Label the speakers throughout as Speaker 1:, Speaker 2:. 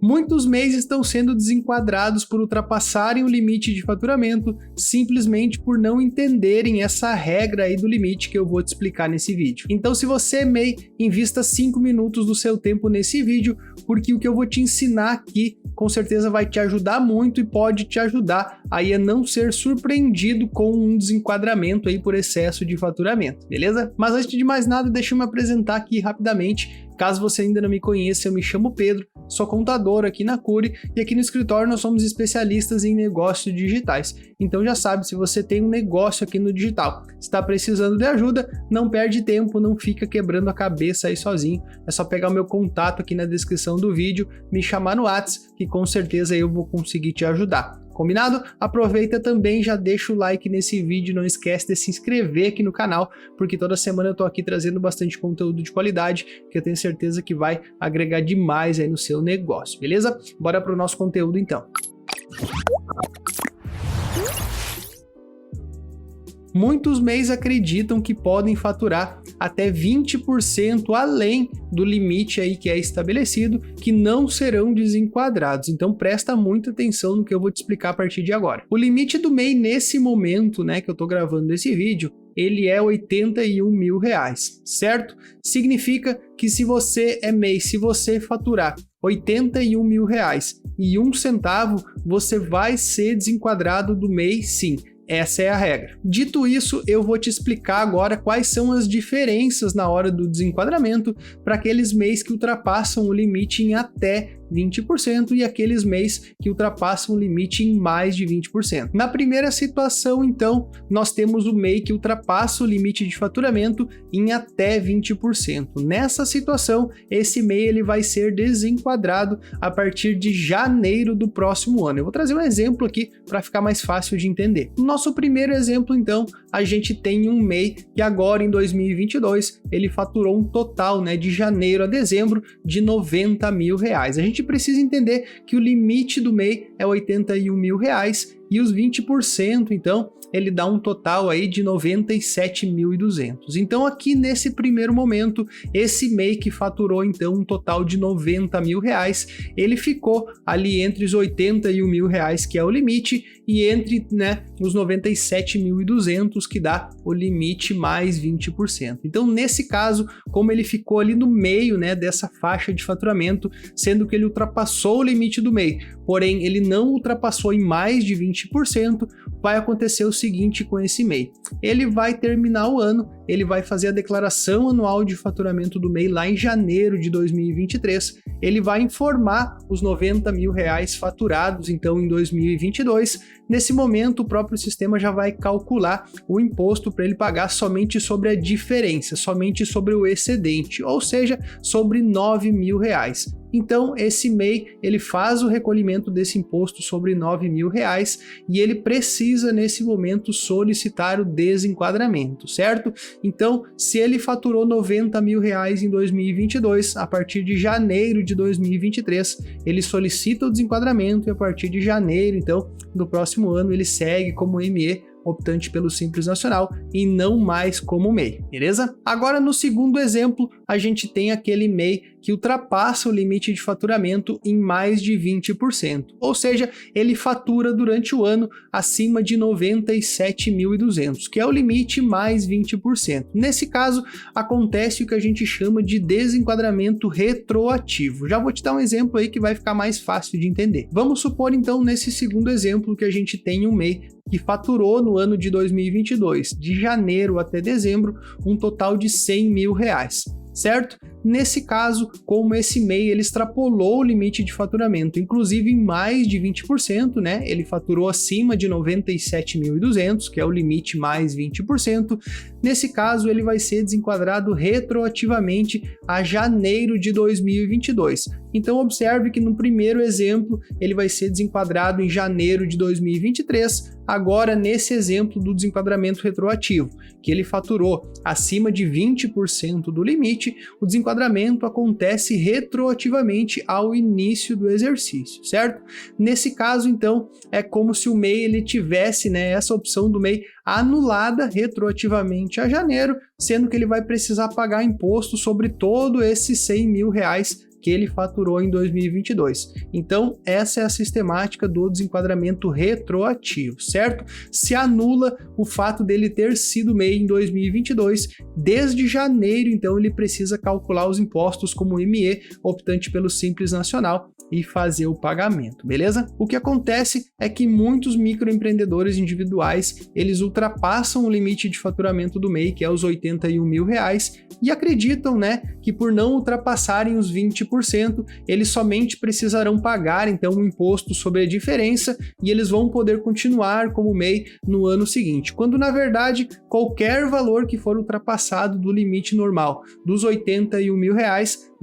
Speaker 1: Muitos MEIs estão sendo desenquadrados por ultrapassarem o limite de faturamento simplesmente por não entenderem essa regra aí do limite que eu vou te explicar nesse vídeo. Então, se você é MEI, invista 5 minutos do seu tempo nesse vídeo, porque o que eu vou te ensinar aqui com certeza vai te ajudar muito e pode te ajudar aí a não ser surpreendido com um desenquadramento aí por excesso de faturamento, beleza? Mas antes de mais nada, deixa eu me apresentar aqui rapidamente. Caso você ainda não me conheça, eu me chamo Pedro, sou contador aqui na Cury e aqui no escritório nós somos especialistas em negócios digitais. Então já sabe, se você tem um negócio aqui no digital, está precisando de ajuda, não perde tempo, não fica quebrando a cabeça aí sozinho. É só pegar o meu contato aqui na descrição do vídeo, me chamar no WhatsApp, que com certeza eu vou conseguir te ajudar. Combinado? Aproveita também, já deixa o like nesse vídeo, não esquece de se inscrever aqui no canal, porque toda semana eu tô aqui trazendo bastante conteúdo de qualidade, que eu tenho certeza que vai agregar demais aí no seu negócio, beleza? Bora pro nosso conteúdo então. Muitos MEIs acreditam que podem faturar até 20% além do limite aí que é estabelecido, que não serão desenquadrados. Então presta muita atenção no que eu vou te explicar a partir de agora. O limite do MEI nesse momento, né, que eu tô gravando esse vídeo, ele é R$81 mil, certo? Significa que se você é MEI, se você faturar R$81 mil e 1 centavo, você vai ser desenquadrado do MEI, sim. Essa é a regra. Dito isso, eu vou te explicar agora quais são as diferenças na hora do desenquadramento para aqueles MEIs que ultrapassam o limite em até 20% e aqueles MEIs que ultrapassam o limite em mais de 20%. Na primeira situação, então, nós temos o MEI que ultrapassa o limite de faturamento em até 20%. Nessa situação, esse MEI ele vai ser desenquadrado a partir de janeiro do próximo ano. Eu vou trazer um exemplo aqui para ficar mais fácil de entender. No nosso primeiro exemplo, então, a gente tem um MEI que agora em 2022 ele faturou um total, né, de janeiro a dezembro de R$90 mil. A gente precisa entender que o limite do MEI é R$81 mil e os 20%, então, ele dá um total aí de 97.200. Então, aqui nesse primeiro momento, esse MEI que faturou então um total de R$90 mil, ele ficou ali entre os R$81 mil, que é o limite, e entre, né, os 97.200, que dá o limite mais 20%. Então, nesse caso, como ele ficou ali no meio, né, dessa faixa de faturamento, sendo que ele ultrapassou o limite do MEI, porém ele não ultrapassou em mais de 20%, vai acontecer o seguinte com esse MEI. Ele vai terminar o ano, ele vai fazer a declaração anual de faturamento do MEI lá em janeiro de 2023, ele vai informar os R$90 mil faturados então em 2022. Nesse momento, o próprio sistema já vai calcular o imposto para ele pagar somente sobre a diferença, somente sobre o excedente, ou seja, sobre R$9 mil. Então, esse MEI, ele faz o recolhimento desse imposto sobre R$9 mil e ele precisa, nesse momento, solicitar o desenquadramento, certo? Então, se ele faturou R$90 mil em 2022, a partir de janeiro de 2023, ele solicita o desenquadramento e a partir de janeiro, então, do próximo ano, ele segue como ME, optante pelo Simples Nacional e não mais como MEI, beleza? Agora no segundo exemplo, a gente tem aquele MEI que ultrapassa o limite de faturamento em mais de 20%, ou seja, ele fatura durante o ano acima de 97.200, que é o limite mais 20%. Nesse caso, acontece o que a gente chama de desenquadramento retroativo. Já vou te dar um exemplo aí que vai ficar mais fácil de entender. Vamos supor então nesse segundo exemplo que a gente tem um MEI que faturou no ano de 2022, de janeiro até dezembro, um total de R$100 mil, certo? Nesse caso, como esse MEI ele extrapolou o limite de faturamento, inclusive em mais de 20%, né? Ele faturou acima de 97.200, que é o limite mais 20%. Nesse caso, ele vai ser desenquadrado retroativamente a janeiro de 2022. Então, observe que no primeiro exemplo, ele vai ser desenquadrado em janeiro de 2023, agora nesse exemplo do desenquadramento retroativo, que ele faturou acima de 20% do limite, o desenquadramento acontece retroativamente ao início do exercício, certo? Nesse caso, então, é como se o MEI ele tivesse, né, essa opção do MEI anulada retroativamente a janeiro, sendo que ele vai precisar pagar imposto sobre todo esses R$100 mil que ele faturou em 2022. Então, essa é a sistemática do desenquadramento retroativo, certo? Se anula o fato dele ter sido MEI em 2022, desde janeiro, então ele precisa calcular os impostos como ME, optante pelo Simples Nacional, e fazer o pagamento, beleza? O que acontece é que muitos microempreendedores individuais, eles ultrapassam o limite de faturamento do MEI, que é os R$81 mil, e acreditam, né, que por não ultrapassarem os 20%, eles somente precisarão pagar, então, um imposto sobre a diferença e eles vão poder continuar como MEI no ano seguinte, quando, na verdade, qualquer valor que for ultrapassado do limite normal dos R$81 mil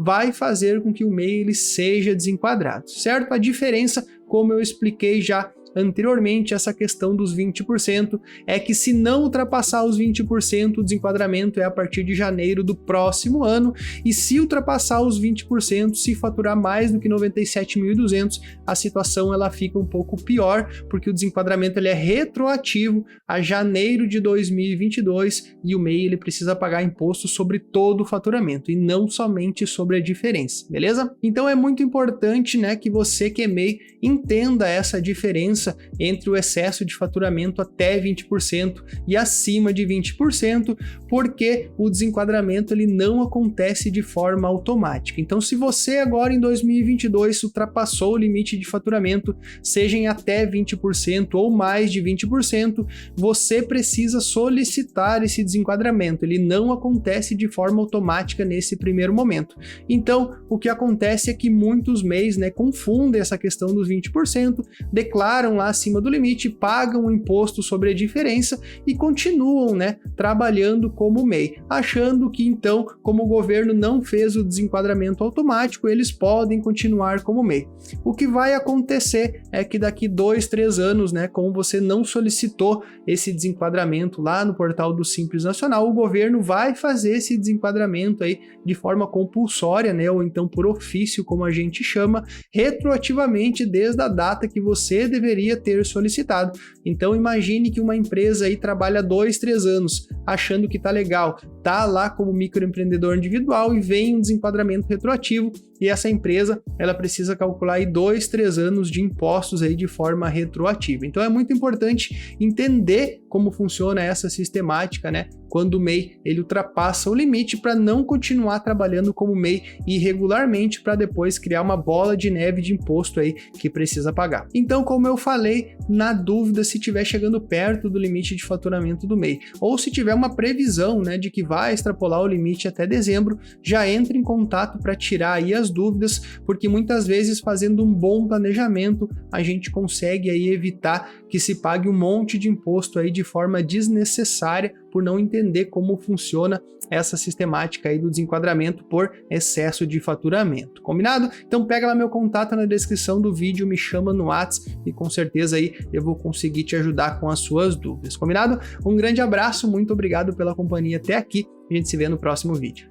Speaker 1: vai fazer com que o MEI ele seja desenquadrado, certo? A diferença, como eu expliquei já anteriormente, essa questão dos 20%, é que se não ultrapassar os 20%, o desenquadramento é a partir de janeiro do próximo ano, e se ultrapassar os 20%, se faturar mais do que 97.200, a situação ela fica um pouco pior, porque o desenquadramento ele é retroativo a janeiro de 2022, e o MEI ele precisa pagar imposto sobre todo o faturamento, e não somente sobre a diferença, beleza? Então é muito importante, né, que você que é MEI entenda essa diferença entre o excesso de faturamento até 20% e acima de 20%, porque o desenquadramento ele não acontece de forma automática. Então, se você agora em 2022 ultrapassou o limite de faturamento, seja em até 20% ou mais de 20%, você precisa solicitar esse desenquadramento. Ele não acontece de forma automática nesse primeiro momento. Então, o que acontece é que muitos MEIs, né, confundem essa questão dos 20%, declaram lá acima do limite, pagam o imposto sobre a diferença e continuam, né, trabalhando como MEI, achando que então, como o governo não fez o desenquadramento automático, eles podem continuar como MEI. O que vai acontecer é que daqui 2, 3 anos, né, como você não solicitou esse desenquadramento lá no portal do Simples Nacional, o governo vai fazer esse desenquadramento aí de forma compulsória, né, ou então por ofício, como a gente chama, retroativamente desde a data que você deveria ter solicitado. Então imagine que uma empresa aí trabalha 2, 3 anos achando que tá legal, tá lá como microempreendedor individual e vem um desenquadramento retroativo e essa empresa ela precisa calcular aí 2, 3 anos de impostos aí de forma retroativa. Então é muito importante entender como funciona essa sistemática, né? Quando o MEI ele ultrapassa o limite para não continuar trabalhando como MEI irregularmente para depois criar uma bola de neve de imposto aí que precisa pagar. Então, como eu falei, na dúvida se estiver chegando perto do limite de faturamento do MEI ou se tiver uma previsão, né, de que vai extrapolar o limite até dezembro, já entre em contato para tirar aí as dúvidas, porque muitas vezes fazendo um bom planejamento a gente consegue aí evitar que se pague um monte de imposto aí de forma desnecessária por não entender como funciona essa sistemática aí do desenquadramento por excesso de faturamento. Combinado? Então pega lá meu contato na descrição do vídeo, me chama no WhatsApp e com certeza aí eu vou conseguir te ajudar com as suas dúvidas. Combinado? Um grande abraço, muito obrigado pela companhia até aqui. A gente se vê no próximo vídeo.